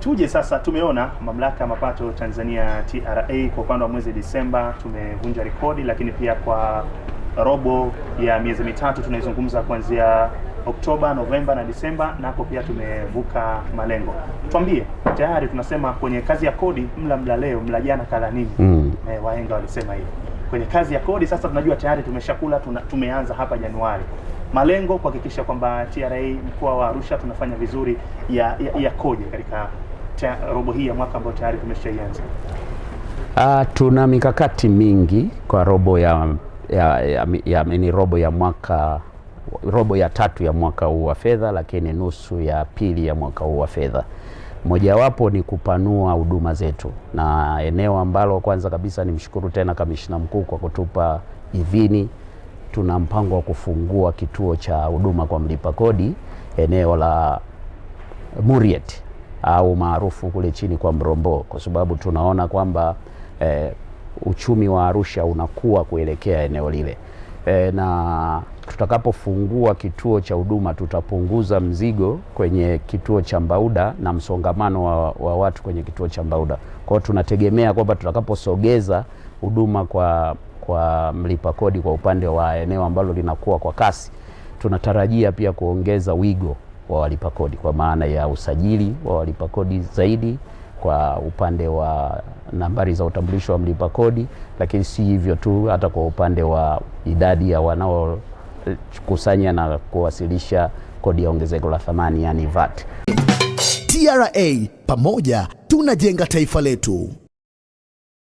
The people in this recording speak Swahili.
Tuje sasa, tumeona mamlaka ya mapato Tanzania TRA kwa upande wa mwezi Disemba tumevunja rekodi, lakini pia kwa robo ya miezi mitatu tunaizungumza kuanzia Oktoba, Novemba na Disemba, nako pia tumevuka malengo. Tuambie, tayari tunasema kwenye kazi ya kodi mla leo mla jana kala nini? Wahenga walisema hivi. Kwenye kazi ya kodi sasa tunajua tayari tumeshakula, tumeanza hapa Januari. Malengo kuhakikisha kwamba TRA mkoa wa Arusha tunafanya vizuri ya kodi katika robo hii ya mwaka ambao tayari tumeshaianza. Tuna mikakati mingi kwa robo robo ya tatu ya mwaka huu wa fedha, lakini nusu ya pili ya mwaka huu wa fedha. Mojawapo ni kupanua huduma zetu, na eneo ambalo kwanza kabisa nimshukuru tena Kamishna Mkuu kwa kutupa idhini. Tuna mpango wa kufungua kituo cha huduma kwa mlipa kodi eneo la Muriet au maarufu kule chini kwa Mrombo, kwa sababu tunaona kwamba uchumi wa Arusha unakuwa kuelekea eneo lile. Na tutakapofungua kituo cha huduma tutapunguza mzigo kwenye kituo cha Mbauda na msongamano wa watu kwenye kituo cha Mbauda. Kwa hiyo tunategemea kwamba tutakaposogeza huduma kwa mlipa kodi kwa upande wa eneo ambalo linakuwa kwa kasi, tunatarajia pia kuongeza wigo wa walipa kodi kwa maana ya usajili wa walipa kodi zaidi kwa upande wa nambari za utambulisho wa mlipa kodi, lakini si hivyo tu, hata kwa upande wa idadi ya wanaokusanya na kuwasilisha kodi ya ongezeko la thamani, yani VAT. TRA, pamoja tunajenga taifa letu.